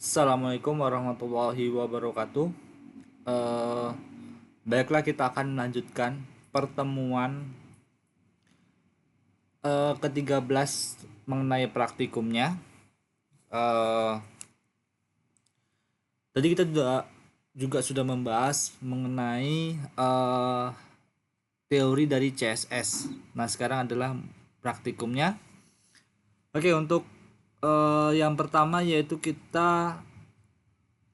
Assalamualaikum warahmatullahi wabarakatuh. Eh, Baiklah, kita akan melanjutkan pertemuan ke-13 mengenai praktikumnya. Eh, Tadi kita juga sudah membahas mengenai teori dari CSS. Nah, sekarang adalah praktikumnya. Oke, untuk yang pertama yaitu kita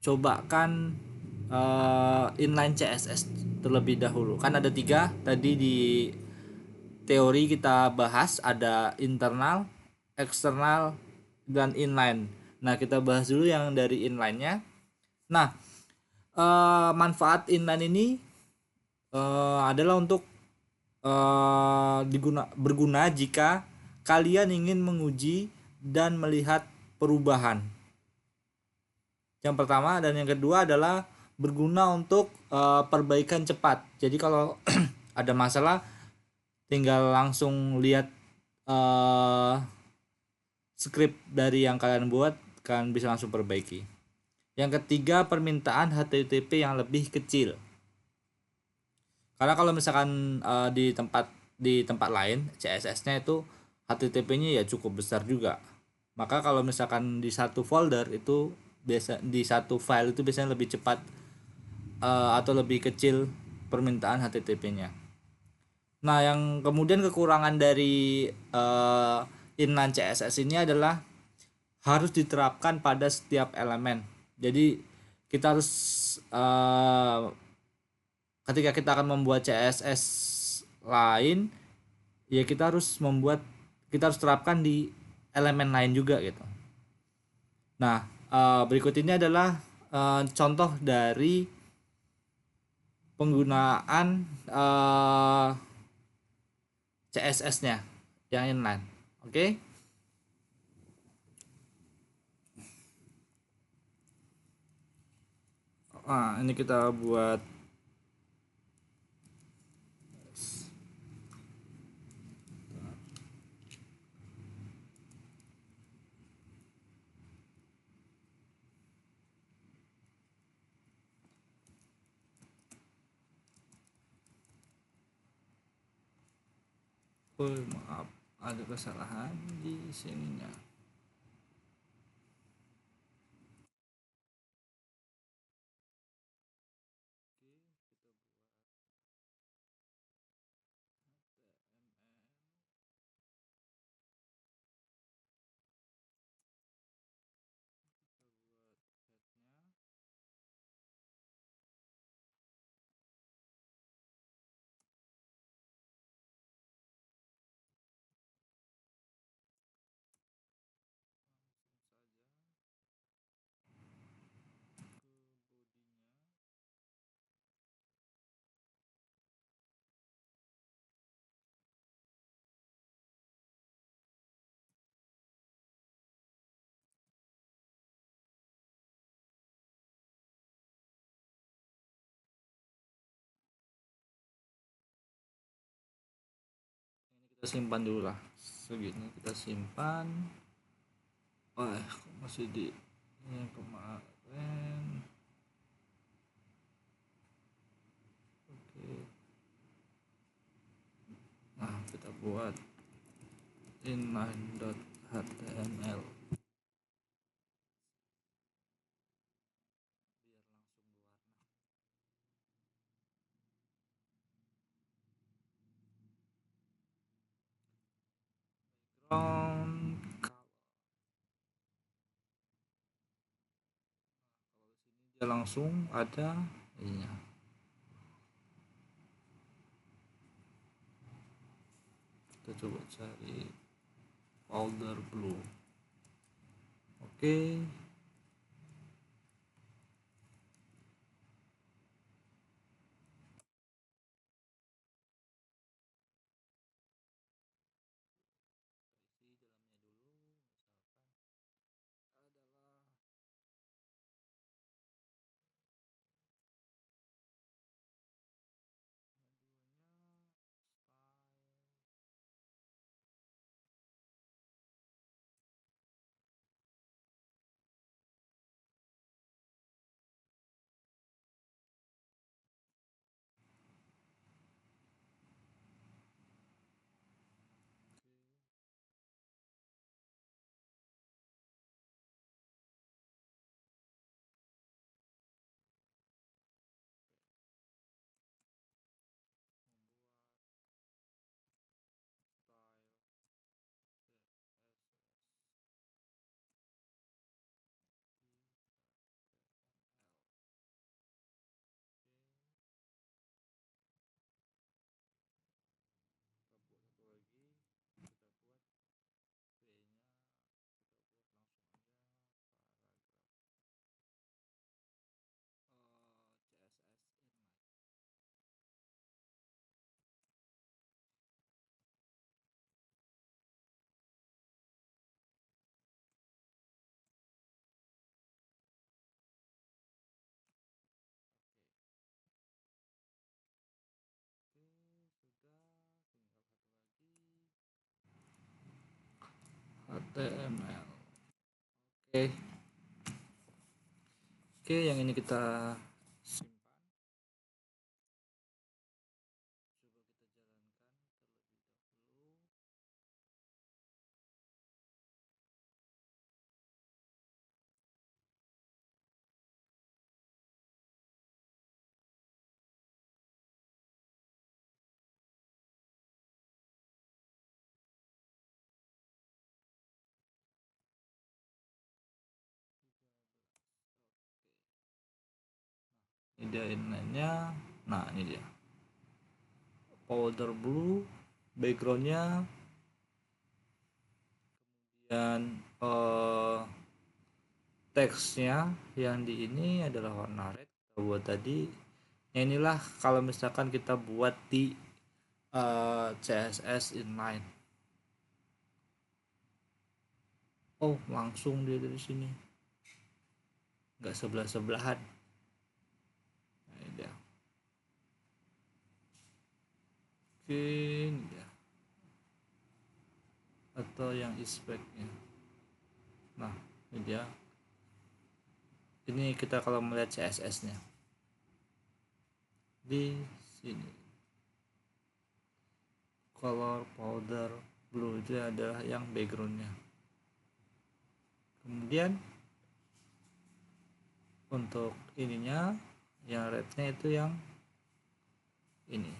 cobakan inline CSS terlebih dahulu. Kan ada tiga tadi di teori kita bahas, ada internal, eksternal, dan inline. Nah, kita bahas dulu yang dari inline-nya. Nah, manfaat inline ini adalah untuk berguna jika kalian ingin menguji dan melihat perubahan. Yang pertama dan yang kedua adalah berguna untuk perbaikan cepat. Jadi kalau ada masalah tinggal langsung lihat uh, script dari yang kalian buat, kalian bisa langsung perbaiki. Yang ketiga, permintaan HTTP yang lebih kecil. Karena kalau misalkan di tempat lain CSS-nya itu HTTP-nya ya cukup besar juga. Maka kalau misalkan di satu folder itu biasa di satu file itu biasanya lebih cepat atau lebih kecil permintaan HTTP-nya. Nah, yang kemudian kekurangan dari inline CSS ini adalah harus diterapkan pada setiap elemen. Jadi kita harus ketika kita akan membuat CSS lain, ya kita harus terapkan di elemen lain juga gitu. Nah, berikut ini adalah contoh dari penggunaan CSS-nya yang inline. Oke. Nah, ini kita buat maaf, ada kesalahan di sininya. Kita simpan dulu lah, segini kita simpan. Masih di yang kemarin. Oke, nah kita buat inline.html. Background, dia langsung ada ininya. Kita coba cari folder blue. Oke. HTML. Oke. Oke, yang ini kita simpan. Ini dia inline-nya. Nah, ini dia. Powder blue, backgroundnya, dan teksnya yang di ini adalah warna red. Kita buat tadi. Nah, inilah kalau misalkan kita buat di CSS inline. Oh, langsung dia dari sini, nggak sebelah-sebelahan. Nah, ini dia. Oke, ini dia. Atau yang inspect-nya. Nah, ini dia. Ini kita kalau melihat CSS-nya di sini. Color powder blue itu adalah yang backgroundnya. Kemudian untuk ininya yang rednya itu yang ini.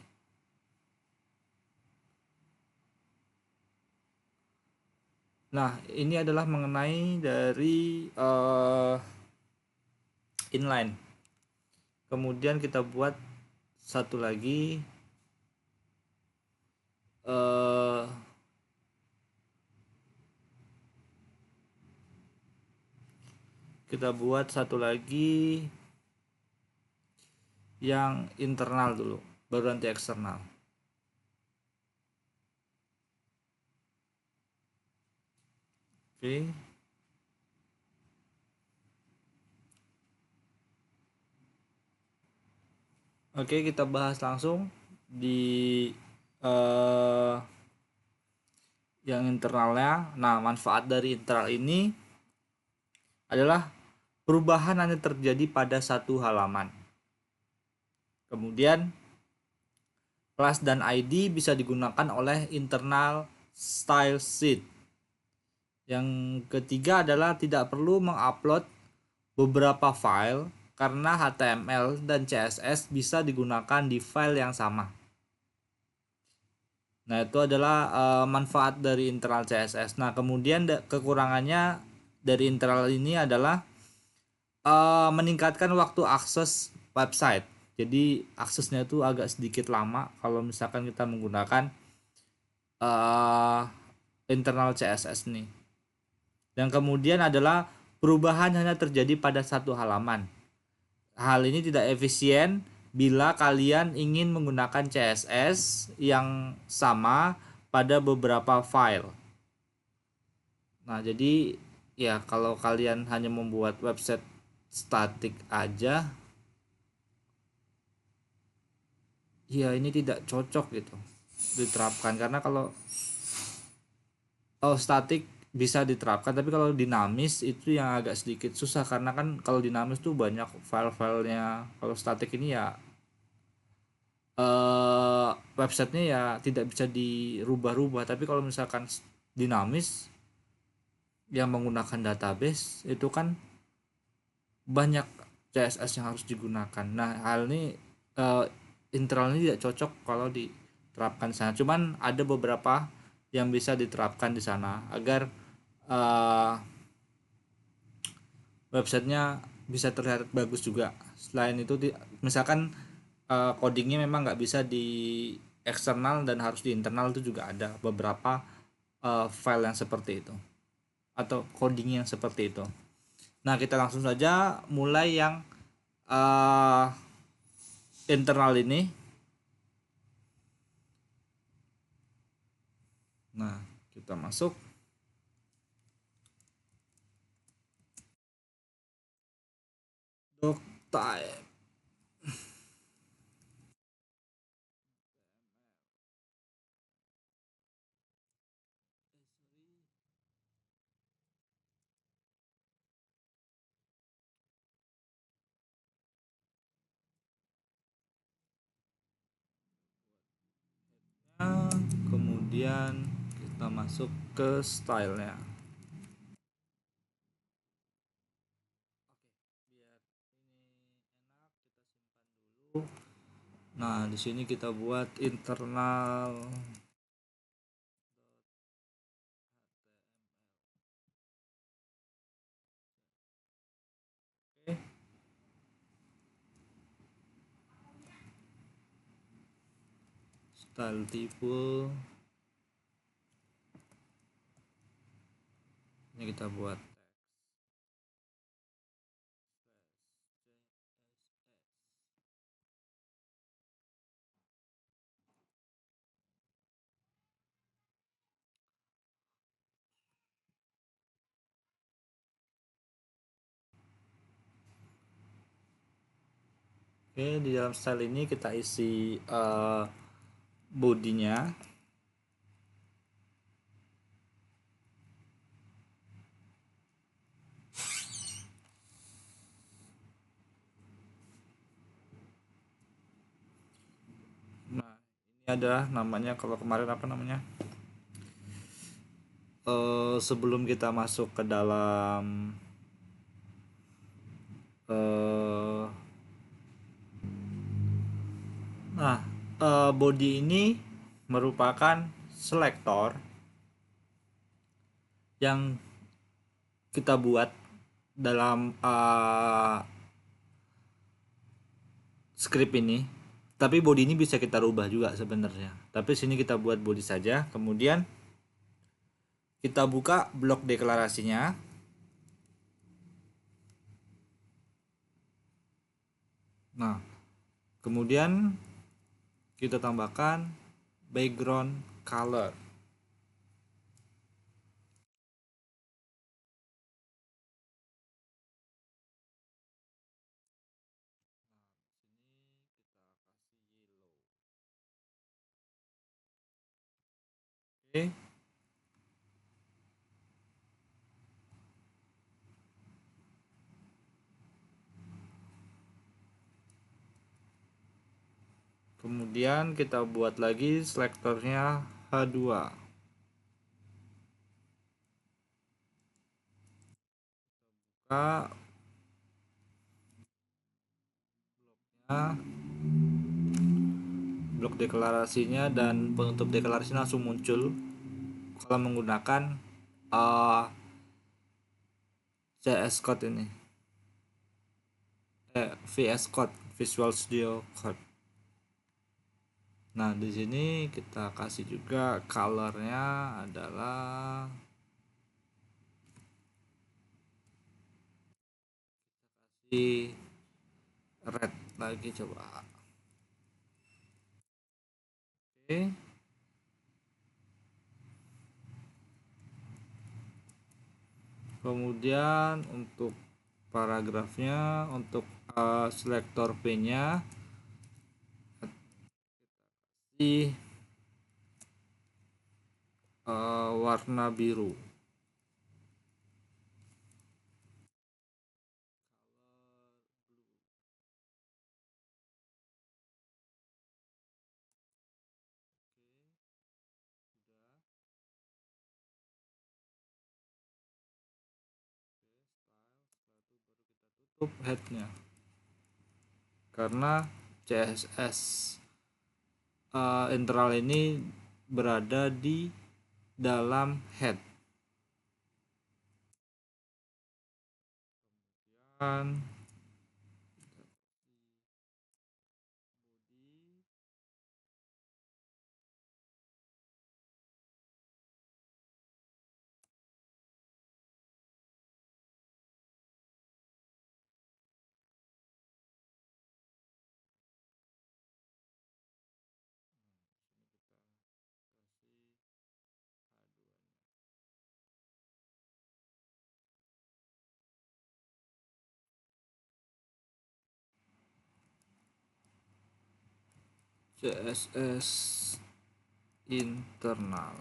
Nah, ini adalah mengenai dari inline. Kemudian kita buat satu lagi kita buat satu lagi yang internal dulu, baru nanti eksternal. Oke. Oke, kita bahas langsung di yang internalnya. Nah, manfaat dari internal ini adalah perubahan hanya terjadi pada satu halaman. Kemudian kelas dan ID bisa digunakan oleh internal style sheet. Yang ketiga adalah tidak perlu mengupload beberapa file karena HTML dan CSS bisa digunakan di file yang sama. Nah, itu adalah manfaat dari internal CSS. Nah, kemudian kekurangannya dari internal ini adalah meningkatkan waktu akses website. Jadi aksesnya itu agak sedikit lama kalau misalkan kita menggunakan internal CSS nih. Dan kemudian adalah perubahan hanya terjadi pada satu halaman. Hal ini tidak efisien bila kalian ingin menggunakan CSS yang sama pada beberapa file. Nah, jadi ya kalau kalian hanya membuat website statik aja, ya ini tidak cocok gitu diterapkan, karena kalau statik bisa diterapkan, tapi kalau dinamis itu yang agak sedikit susah, karena kan kalau dinamis tuh banyak file-filenya. Kalau statik ini ya websitenya ya tidak bisa dirubah-rubah, tapi kalau misalkan dinamis yang menggunakan database itu kan banyak CSS yang harus digunakan. Nah, hal ini internal ini tidak cocok kalau diterapkan di sana. Cuman ada beberapa yang bisa diterapkan di sana agar websitenya bisa terlihat bagus juga. Selain itu misalkan codingnya memang nggak bisa di eksternal dan harus di internal, itu juga ada beberapa file yang seperti itu atau coding yang seperti itu. Nah, kita langsung saja mulai yang internal ini. Nah, kita masuk. Doctype. kemudian kita masuk ke stylenya. Nah, di sini kita buat internal. Oke. Style tipe. Ini kita buat oke, di dalam style ini kita isi bodinya. Nah, ini ada namanya, kalau kemarin apa namanya? Sebelum kita masuk ke dalam eh nah, body ini merupakan selektor yang kita buat dalam script ini. Tapi body ini bisa kita rubah juga sebenarnya. Tapi sini kita buat body saja. Kemudian kita buka blok deklarasinya. Nah, kemudian kita tambahkan background color. Oke. Kemudian kita buat lagi selektornya H2. Buka bloknya, blok deklarasinya, dan penutup deklarasi langsung muncul kalau menggunakan CS Code ini. VS Code, Visual Studio Code. Nah, di sini kita kasih juga colornya adalah di red lagi, coba. Oke. Kemudian untuk paragrafnya, untuk selektor P-nya di warna biru. Tutup headnya karena CSS internal ini berada di dalam head. Dan CSS internal.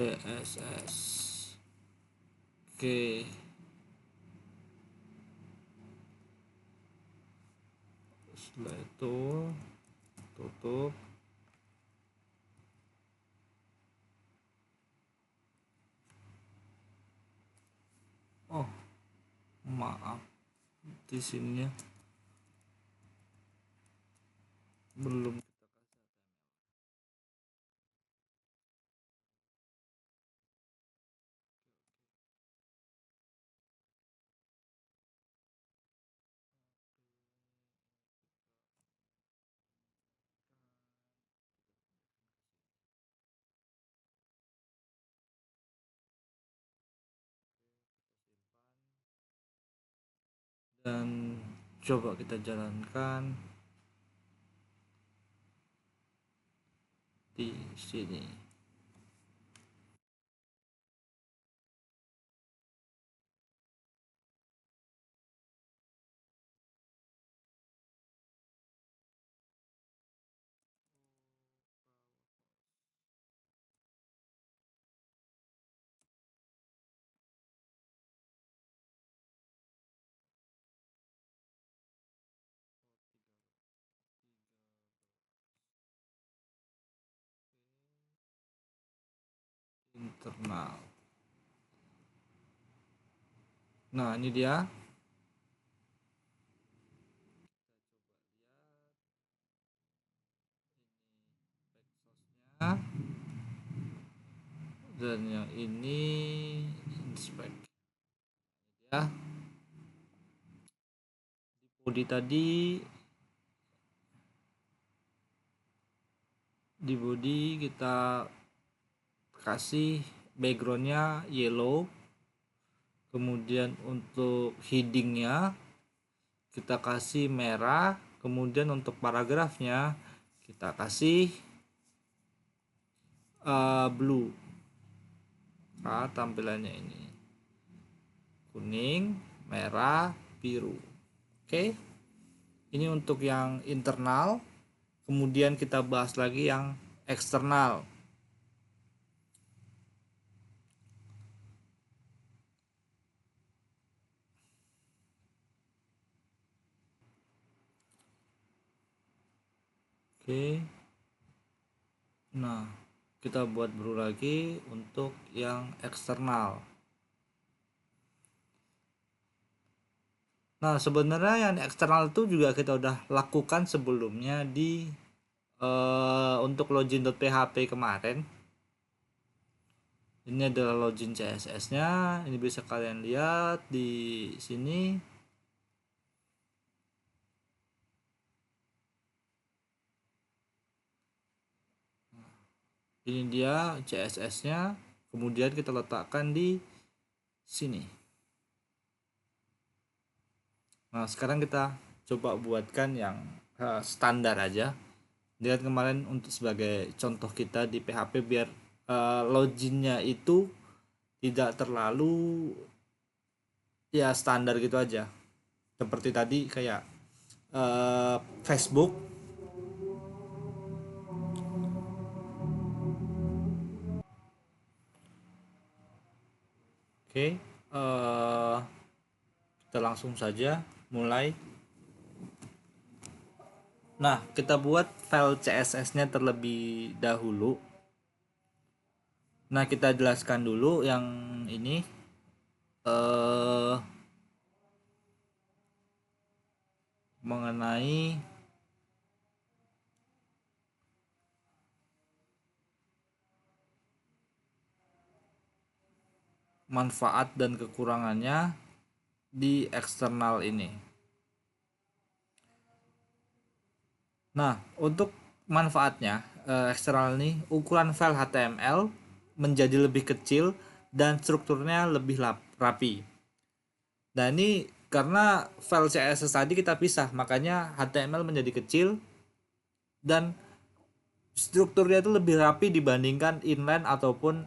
CSS. Oke. Setelah itu tutup. Oh, maaf. Di sininya belum kita kasih. Dan coba kita jalankan di sini. Internal. Nah, ini dia. Dan yang ini inspect ya. Di body kita kasih backgroundnya yellow, kemudian untuk headingnya kita kasih merah, kemudian untuk paragrafnya kita kasih blue. Tampilannya ini kuning, merah, biru. Oke, ini untuk yang internal. Kemudian kita bahas lagi yang eksternal. Oke, nah kita buat baru lagi untuk yang eksternal. Nah, sebenarnya yang eksternal itu juga kita udah lakukan sebelumnya di untuk login.php kemarin. Ini adalah login CSS-nya. Ini bisa kalian lihat di sini. Ini dia CSS-nya. Kemudian kita letakkan di sini. Nah, sekarang kita coba buatkan yang standar aja. Lihat kemarin untuk sebagai contoh kita di PHP biar loginnya itu tidak terlalu ya standar gitu aja. Seperti tadi kayak Facebook. Oke, kita langsung saja mulai. Nah, kita buat file CSS-nya terlebih dahulu. Nah, kita jelaskan dulu yang ini mengenai manfaat dan kekurangannya di eksternal ini. Nah, untuk manfaatnya eksternal ini ukuran file HTML menjadi lebih kecil dan strukturnya lebih rapi. Nah, ini karena file CSS tadi kita pisah, makanya HTML menjadi kecil dan strukturnya itu lebih rapi dibandingkan inline ataupun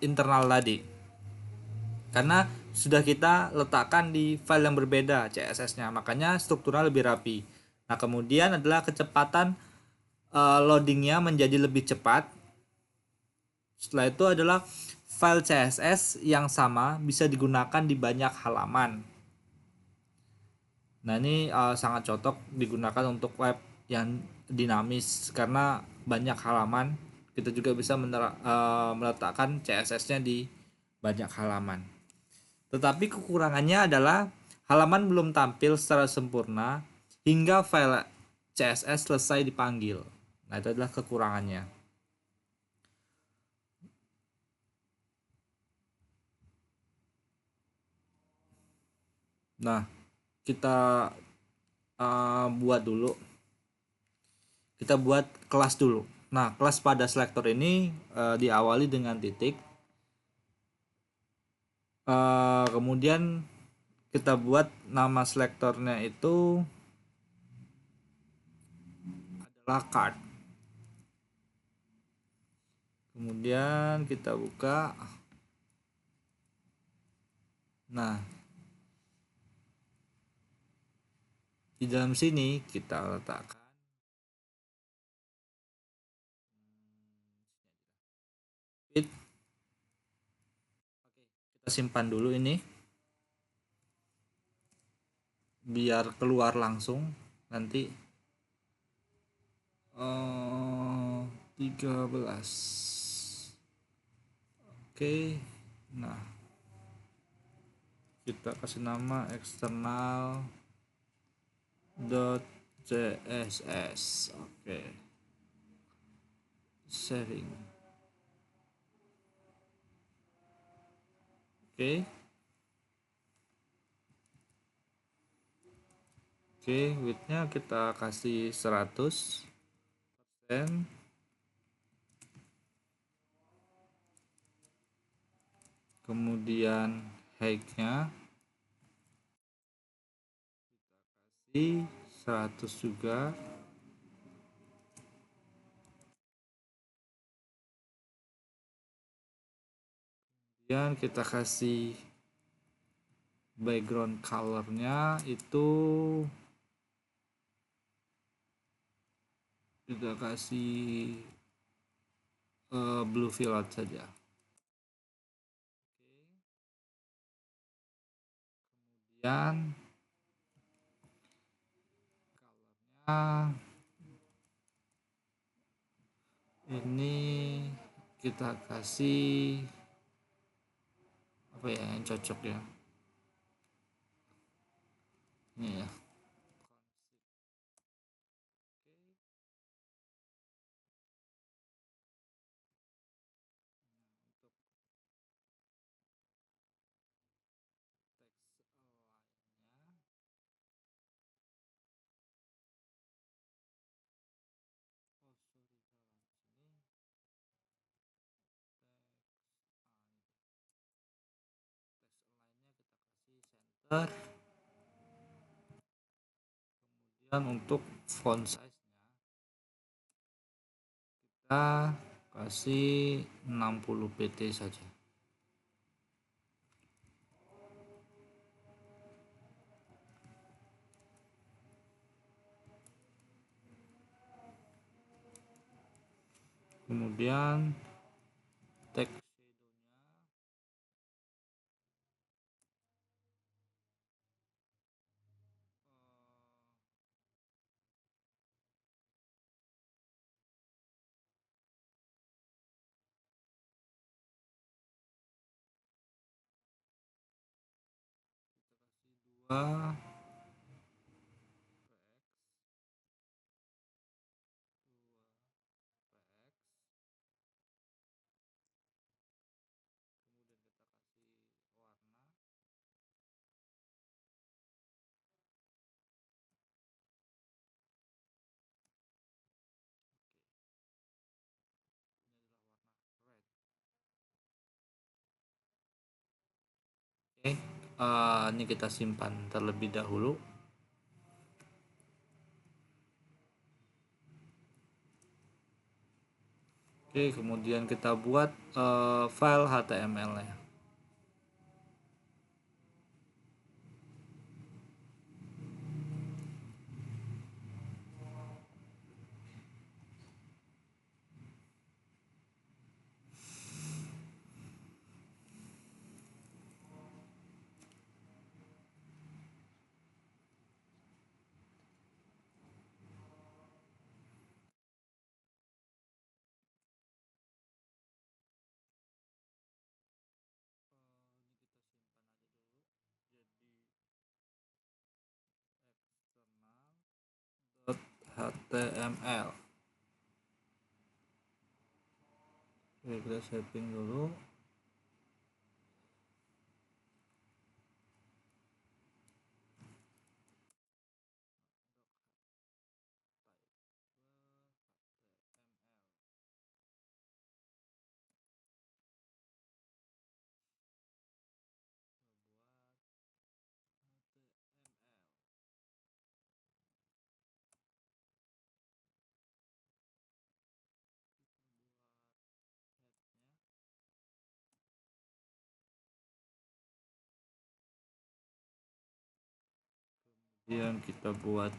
internal tadi. Karena sudah kita letakkan di file yang berbeda CSS-nya, makanya strukturnya lebih rapi. Nah, kemudian adalah kecepatan loadingnya menjadi lebih cepat Setelah itu adalah file CSS yang sama bisa digunakan di banyak halaman. Nah, ini sangat cocok digunakan untuk web yang dinamis karena banyak halaman. Kita juga bisa meletakkan CSS-nya di banyak halaman. Tetapi kekurangannya adalah halaman belum tampil secara sempurna hingga file CSS selesai dipanggil. Nah, itu adalah kekurangannya. Nah, kita buat dulu. Kita buat kelas dulu. Nah, kelas pada selektor ini diawali dengan titik. Kemudian kita buat nama selektornya itu adalah card. Kemudian kita buka. Nah, di dalam sini kita letakkan it. Kita simpan dulu ini biar keluar langsung nanti 13. Oke. Nah, kita kasih nama eksternal .css. Oke. Sharing. Oke. Oke, width-nya kita kasih 100%. Kemudian height-nya kasih 100 juga. Kemudian kita kasih background color-nya itu kita kasih blue violet saja. Kemudian color-nya ini kita kasih apa ya yang cocok ya, ini ya. Kemudian untuk font size kita kasih 60 pt saja. Kemudian teks dua. Oke, ini kita simpan terlebih dahulu. Oke, kemudian kita buat file HTML-nya. .html. Oke, kita saving dulu. Yang kita buat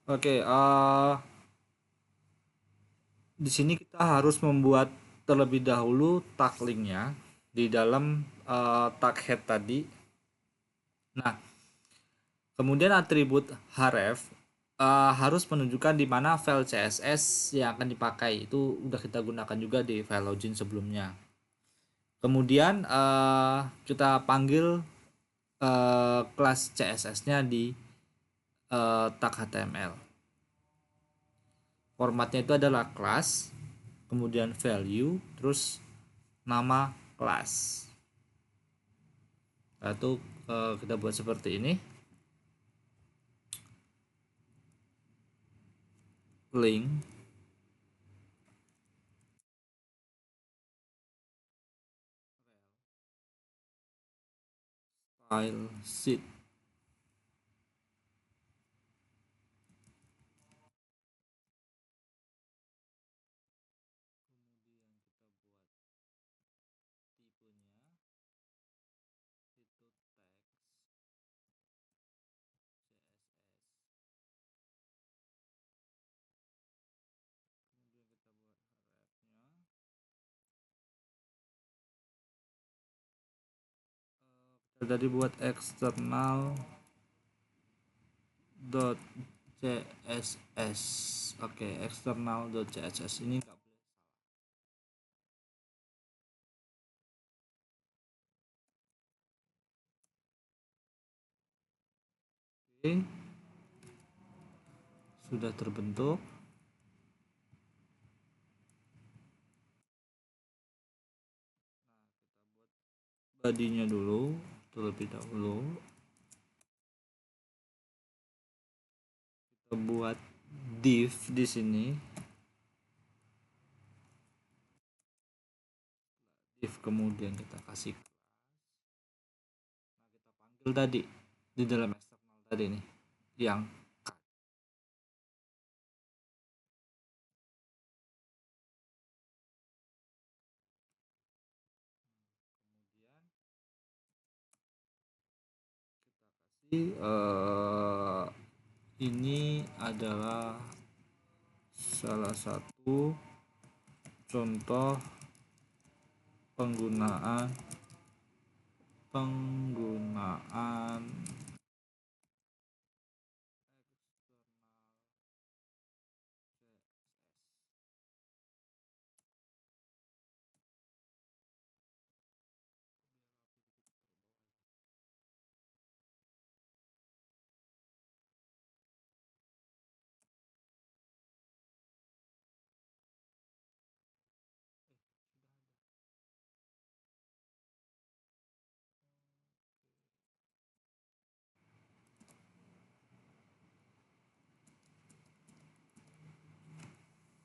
Oke, di sini kita harus membuat terlebih dahulu tag linknya di dalam tag head tadi. Nah, kemudian atribut href harus menunjukkan di mana file CSS yang akan dipakai. Itu udah kita gunakan juga di file login sebelumnya. Kemudian kita panggil kelas CSS-nya di tag HTML. Formatnya itu adalah class, kemudian value, terus nama kelas. Lalu kita buat seperti ini. Link style sheet. Tadi buat eksternal .css. Oke, eksternal .css ini nggak boleh. Oke, sudah terbentuk. Badinya dulu terlebih dahulu. Kita buat div di sini. Div kemudian kita kasih. Nah, kita panggil tadi di dalam eksternal tadi nih yang ini adalah salah satu contoh penggunaan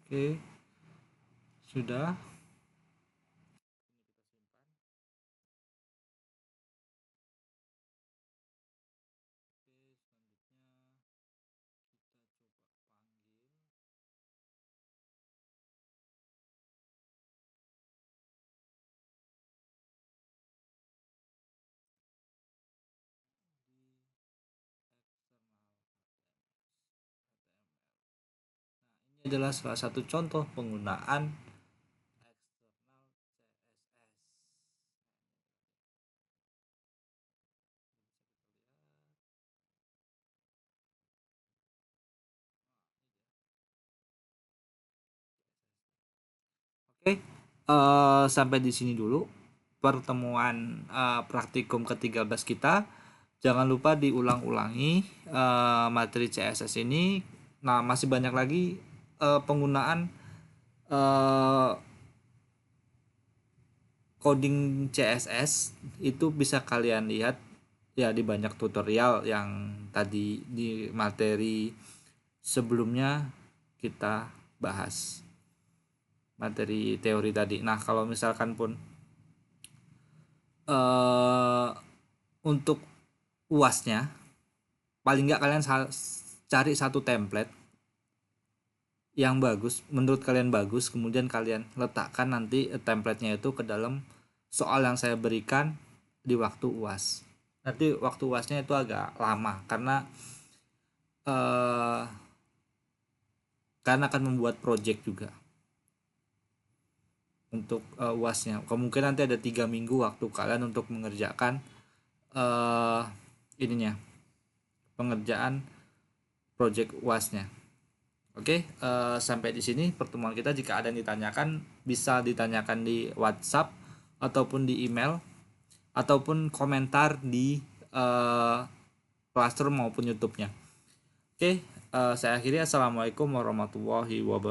Oke, sudah. Ini adalah salah satu contoh penggunaan eksternal CSS. Oke, sampai di sini dulu pertemuan praktikum ke-13 kita. Jangan lupa diulang-ulangi materi CSS ini. Nah, masih banyak lagi penggunaan eh, coding CSS itu bisa kalian lihat ya di banyak tutorial yang tadi di materi sebelumnya kita bahas materi teori tadi. Nah, kalau misalkan pun untuk UASnya paling nggak kalian cari satu template yang bagus, menurut kalian bagus, kemudian kalian letakkan nanti templatenya itu ke dalam soal yang saya berikan di waktu UAS. Nanti waktu UASnya itu agak lama eh, karena akan membuat project juga untuk UASnya. Kemungkinan nanti ada 3 minggu waktu kalian untuk mengerjakan ininya, pengerjaan project UASnya. Oke, sampai di sini pertemuan kita. Jika ada yang ditanyakan, bisa ditanyakan di WhatsApp ataupun di email ataupun komentar di Classroom maupun YouTube-nya. Oke, saya akhiri. Assalamualaikum warahmatullahi wabarakatuh.